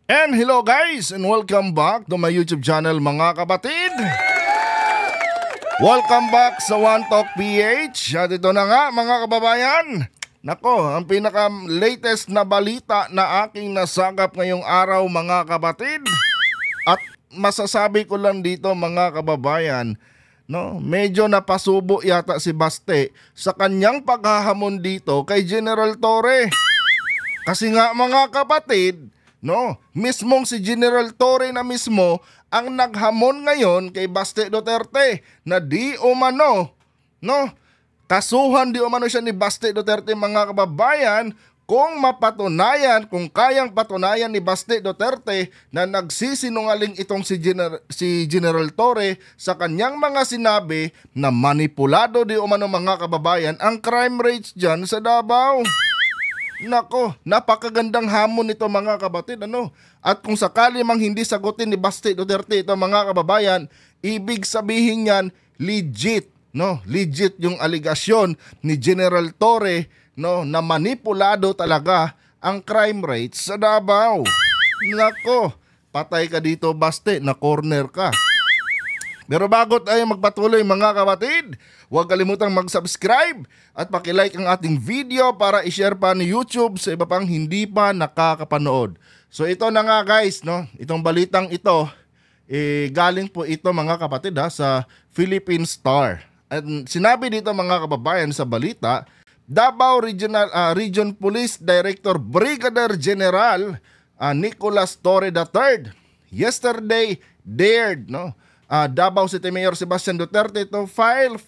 And hello guys and welcome back to my YouTube channel mga kapatid. Welcome back sa One Talk PH. At ito na nga mga kababayan. Nako, ang pinaka-latest na balita na aking nasagap ngayong araw mga kapatid. At masasabi ko lang dito mga kababayan, no, medyo napasubo yata si Baste sa kanyang paghahamon dito kay General Torre. Kasi nga mga kapatid, no, mismong si General Torre na mismo ang naghamon ngayon kay Baste Duterte na di umano, no, kasuhan di umano siya ni Baste Duterte mga kababayan kung mapatunayan, kung kayang patunayan ni Baste Duterte na nagsisinungaling itong si General Torre sa kanyang mga sinabi na manipulado di umano mga kababayan ang crime rates dyan sa Davao. Nako, napakagandang hamon nito mga kapatid, ano? At kung sakali mang hindi sagutin ni Baste Duterte ito mga kababayan, ibig sabihin yan legit, no? Legit yung aligasyon ni General Torre, no, na manipulado talaga ang crime rates sa Davao. Nako, patay ka dito Baste, na corner ka. Pero bago tayo magpatuloy mga kapatid, huwag kalimutang mag-subscribe at pakilike ang ating video para i-share pa ni YouTube sa iba pang hindi pa nakakapanood. So ito na nga guys, no? Itong balitang ito, galing po ito mga kapatid sa Philippine Star. At sinabi dito mga kababayan sa balita, Davao Region Police Director Brigadier General Nicolas Torre III yesterday dared, no, Davao City Mayor Sebastian Duterte to file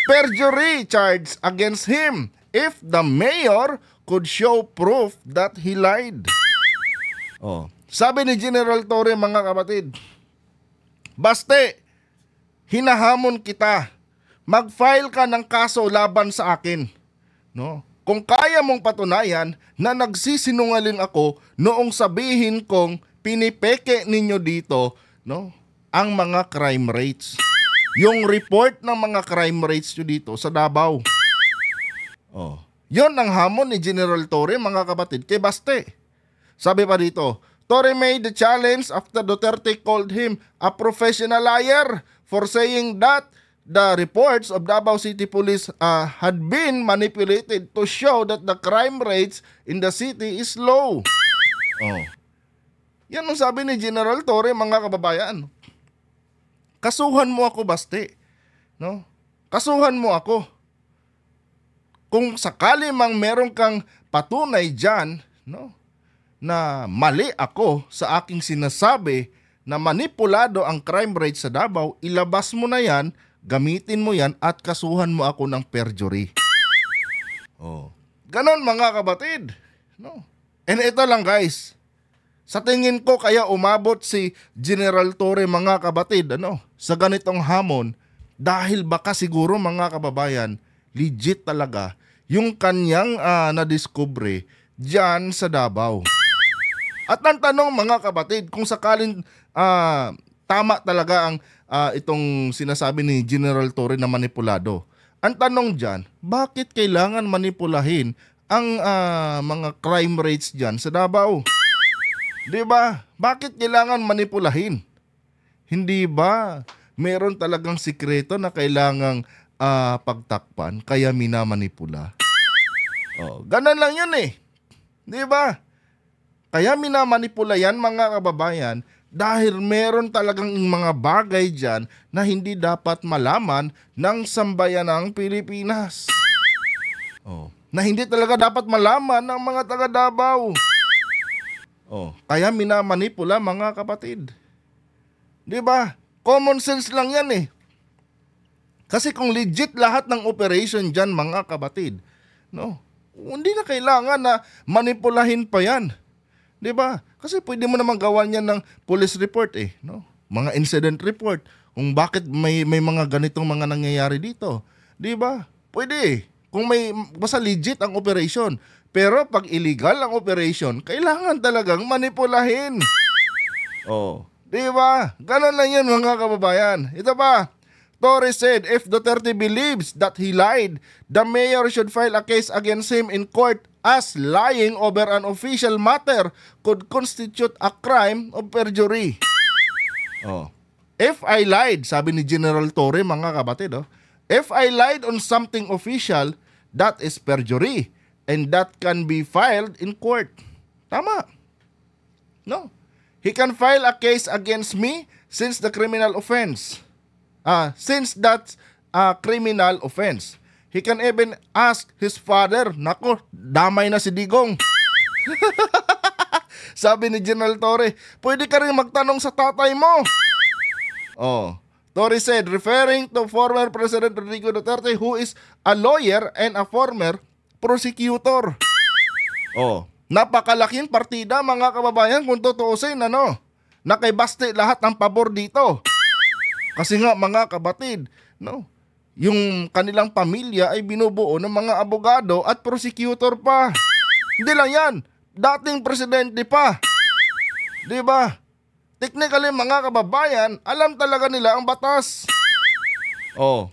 perjury charge against him if the mayor could show proof that he lied. Sabi ni General Torre mga kapatid, Baste, hinahamon kita. Mag-file ka ng kaso laban sa akin. No? Kung kaya mong patunayan na nagsisinungaling ako noong sabihin kong pinipeke ninyo dito, no, ang mga crime rates. Yung report ng mga crime rates nyo dito sa Davao. Yon ang hamon ni General Torre mga kapatid kay Baste. Sabi pa dito, Torre made the challenge after Duterte called him a professional liar for saying that the reports of Davao City Police had been manipulated to show that the crime rates in the city is low. Yan ang sabi ni General Torre mga kababayan. Kasuhan mo ako Baste, no? Kasuhan mo ako. Kung sakali mang meron kang patunay diyan, no, na mali ako sa aking sinasabi na manipulado ang crime rate sa Davao, ilabas mo na yan, gamitin mo yan at kasuhan mo ako ng perjury. Ganon mga kabatid, no? And ito lang guys, sa tingin ko kaya umabot si General Torre mga kabatid, ano, sa ganitong hamon dahil baka siguro mga kababayan, legit talaga yung kanyang nadiskubre dyan sa Davao. At ang tanong mga kabatid, kung sakaling tama talaga ang itong sinasabi ni General Torre na manipulado, ang tanong dyan, bakit kailangan manipulahin ang mga crime rates dyan sa Davao? Diba? Bakit kailangan manipulahin? Hindi ba meron talagang sikreto na kailangang pagtakpan kaya minamanipula? Ganun lang yun eh. Diba? Kaya minamanipula yan mga kababayan dahil meron talagang mga bagay dyan na hindi dapat malaman ng sambayanang Pilipinas. Na hindi talaga dapat malaman ng mga taga Davao. Kaya minamanipula mga kapatid. Diba? Common sense lang yan eh. Kasi kung legit lahat ng operation dyan mga kapatid, no, hindi na kailangan na manipulahin pa yan. Diba? Kasi pwede mo naman gawan yan ng police report eh, no? Mga incident report kung bakit may mga ganitong mga nangyayari dito. Diba? Pwede eh. Kung may basta legit ang operation. Pero pag illegal ang operation, kailangan talagang manipulahin. Diba? Ganon lang yun mga kababayan. Ito pa, Torre said if Duterte believes that he lied, the mayor should file a case against him in court as lying over an official matter could constitute a crime of perjury. Oh. If I lied, sabi ni General Torre, mga kapatid, if I lied on something official, that is perjury and that can be filed in court. Tama. No. He can file a case against me since the criminal offense. Since that's a criminal offense. He can even ask his father. Nako, damay na si Digong. Sabi ni General Torre, pwede ka rin magtanong sa tatay mo. Oh, Torre said, referring to former President Rodrigo Duterte, who is a lawyer and a former prosecutor. Oh, napakalaking partida, mga kababayan, kung tutuusin, na kay Baste lahat ng pabor dito. Kasi nga, mga kabatid, yung kanilang pamilya ay binubuo ng mga abogado at prosecutor pa. Hindi lang yan, dating presidente pa. Di ba? Technically, mga kababayan, alam talaga nila ang batas. Oh.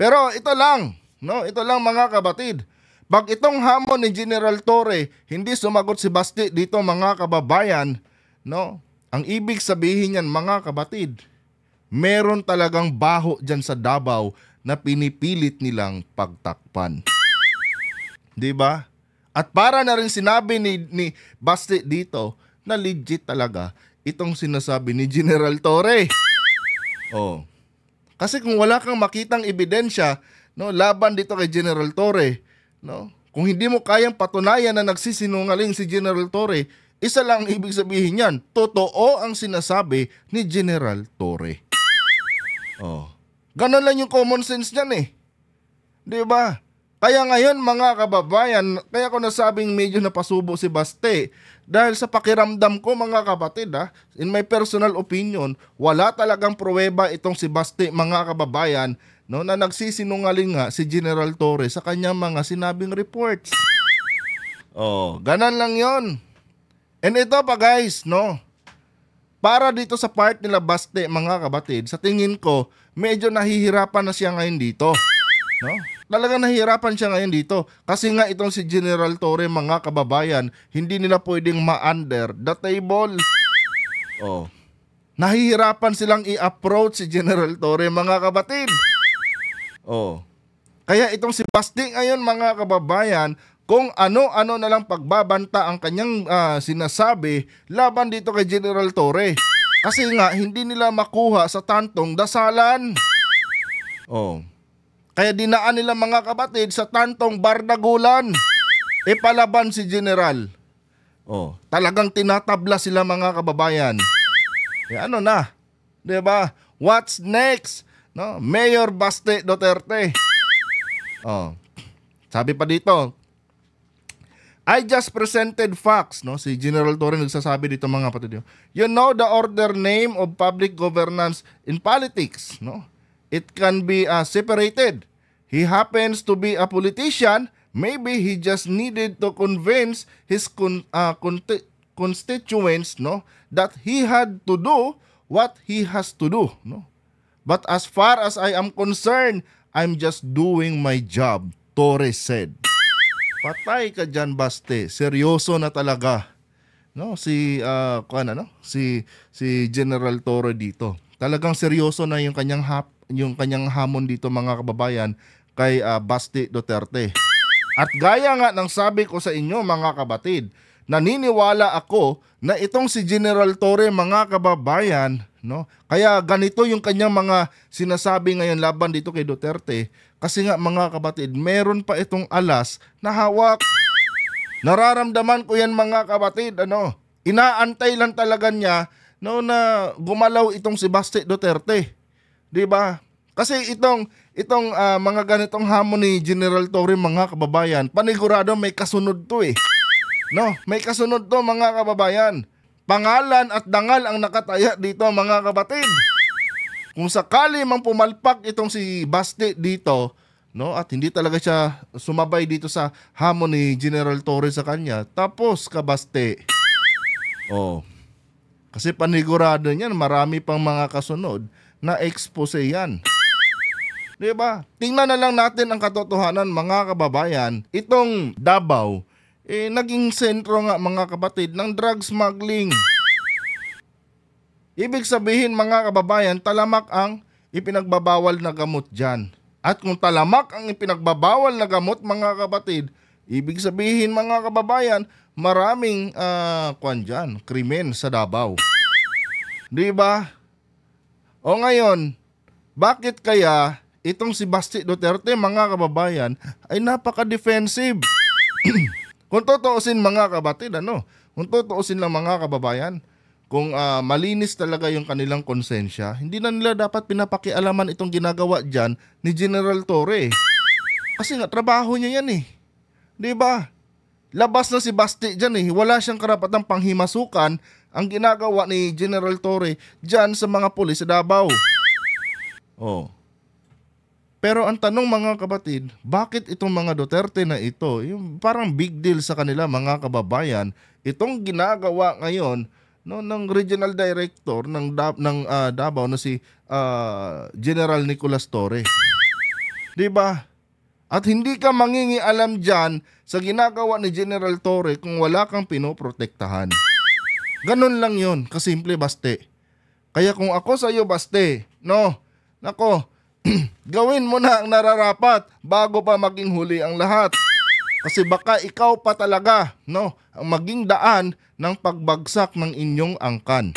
Pero ito lang, ito lang, mga kabatid. Pag itong hamon ni General Torre, hindi sumagot si Baste dito, mga kababayan, ang ibig sabihin yan, mga kabatid, meron talagang baho dyan sa Davao na pinipilit nilang pagtakpan. Diba? At para na rin sinabi ni Baste dito na legit talaga itong sinasabi ni General Torre. Oh. Kasi kung wala kang makitang ebidensya, laban dito kay General Torre, kung hindi mo kayang patunayan na nagsisinungaling si General Torre, isa lang ang ibig sabihin yan, totoo ang sinasabi ni General Torre. Oh. Ganon lang yung common sense niyan eh. Di ba? Kaya ngayon, mga kababayan, kaya ko nasabing medyo napasubo si Baste dahil sa pakiramdam ko, mga kapatid, in my personal opinion, wala talagang pruweba itong si Baste, mga kababayan, na nagsisinungaling nga si General Torre sa kanyang mga sinabing reports. Oh, ganon lang yon. And ito pa, guys, para dito sa part nila Baste, mga kabatid, sa tingin ko, medyo nahihirapan na siya ngayon dito. Talagang nahihirapan siya ngayon dito. Kasi nga itong si General Torre, mga kababayan, hindi nila pwedeng ma-under the table. Oh. Nahihirapan silang i-approach si General Torre, mga kabatid. Oh. Kaya itong si Baste ngayon, mga kababayan, kung ano-ano na lang pagbabanta ang kanyang sinasabi laban dito kay General Torre. Kasi nga, hindi nila makuha sa tantong dasalan. Oh. Kaya dinaan nila, mga kabatid, sa tantong bardagulan. Ipalaban si General. Oh. Talagang tinatabla sila, mga kababayan. Ano na? Diba? What's next? Mayor Baste Duterte. Oh. Sabi pa dito, I just presented facts, si General Torre nagsasabi dito, mga kapatid. You know the order name of public governance in politics, It can be separated. He happens to be a politician, maybe he just needed to convince his constituents, that he had to do what he has to do, But as far as I am concerned, I'm just doing my job, Torre said. Patay ka dyan, Baste. Seryoso na talaga. Si General Torre dito. Talagang seryoso na yung kanyang hamon dito, mga kababayan, kay Baste Duterte. At gaya nga ng sabi ko sa inyo, mga kabatid, naniniwala ako na itong si General Torre, mga kababayan, kaya ganito yung kanyang mga sinasabi ngayon laban dito kay Duterte. Kasi nga, mga kabatid, meron pa itong alas na hawak. Nararamdaman ko yan, mga kabatid. Inaantay lang talaga niya na gumalaw itong si Baste Duterte. Diba? Kasi itong mga ganitong hamon ni General Torre, mga kababayan, panigurado may kasunod to eh. May kasunod to, mga kababayan. Pangalan at dangal ang nakataya dito, mga kabatid. Kung sakali mang pumalpak itong si Baste dito, at hindi talaga siya sumabay dito sa hamon ni General Torre sa kanya, tapos ka, Baste. Oh. Kasi panigurado niyan, marami pang mga kasunod na expose yan. Di ba? Tingnan na lang natin ang katotohanan mga kababayan. Itong Davao, naging sentro nga mga kapatid ng drug smuggling. Ibig sabihin mga kababayan, talamak ang ipinagbabawal na gamot dyan. At kung talamak ang ipinagbabawal na gamot mga kapatid, ibig sabihin mga kababayan, maraming krimen sa Davao. Di ba? O ngayon, bakit kaya itong si Basti Duterte mga kababayan ay napaka-defensive? Kung tutuusin mga kapatid, kung tutuusin lang mga kababayan, kung malinis talaga yung kanilang konsensya, hindi na nila dapat pinapakialaman itong ginagawa dyan ni General Torre. Kasi nga, trabaho niya yan eh. Di ba? Labas na si Basti dyan eh. Wala siyang karapatang panghimasukan ang ginagawa ni General Torre dyan sa mga pulis sa Davao. Oh. Pero ang tanong mga kapatid, bakit itong mga Duterte na ito, yung parang big deal sa kanila mga kababayan, itong ginagawa ngayon ng regional director ng Davao na si General Nicolas Torre. 'Di ba? At hindi ka mangingialam diyan sa ginagawa ni General Torre kung wala kang pinoprotektahan. Ganun lang 'yon, kasimple Baste. Kaya kung ako sa iyo Baste, nako, gawin mo na ang nararapat bago pa maging huli ang lahat. Kasi baka ikaw pa talaga, ang maging daan ng pagbagsak ng inyong angkan.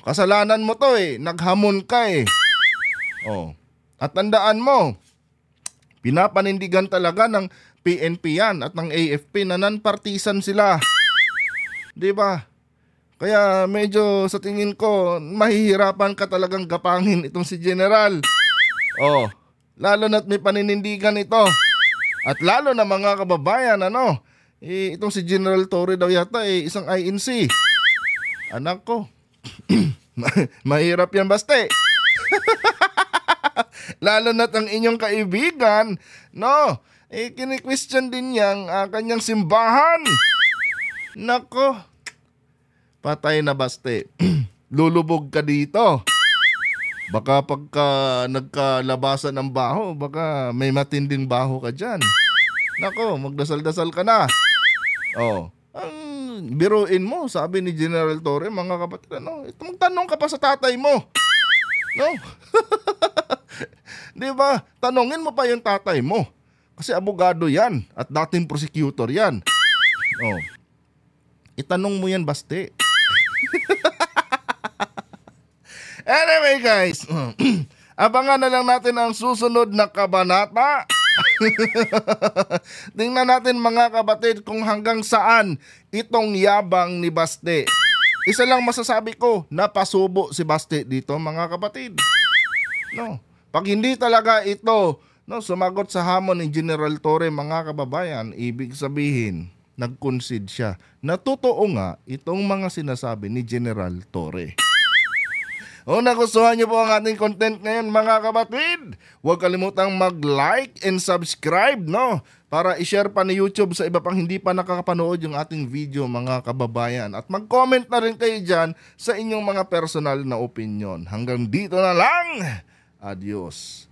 Kasalanan mo to eh, naghamon ka eh. At tandaan mo, pinapanindigan talaga ng PNP yan at ng AFP na non-partisan sila. 'Di ba? Kaya medyo sa tingin ko, mahihirapan ka talagang gapangin itong si General. Lalo na't may paninindigan ito. At lalo na mga kababayan, itong si General Torre daw yata isang INC. Anak ko, mahirap yan Baste. Lalo na't ang inyong kaibigan, kini-question din niyang kanyang simbahan. Nako, patay na Baste. Lulubog ka dito. Baka pagka nagkalabasan ng baho, baka may matinding baho ka dyan. Nako, magdasal-dasal ka na. Ang biruin mo, sabi ni General Torre, mga kapatid, magtanong ka pa sa tatay mo. Di ba? Tanungin mo pa yung tatay mo. Kasi abogado yan at dating prosecutor yan. Itanong mo yan, Baste. Anyway guys, abangan na lang natin ang susunod na kabanata. Tingnan natin mga kapatid kung hanggang saan itong yabang ni Baste. Isa lang masasabi ko, napasubo si Baste dito mga kapatid. Pag hindi talaga ito sumagot sa hamon ni General Torre mga kababayan, ibig sabihin nag-concede siya na totoo nga itong mga sinasabi ni General Torre. Kung nagustuhan niyo po ang ating content ngayon mga kapatid, huwag kalimutang mag-like and subscribe para i-share pa ni YouTube sa iba pang hindi pa nakakapanood yung ating video mga kababayan. At mag-comment na rin kayo dyan sa inyong mga personal na opinion. Hanggang dito na lang. Adios.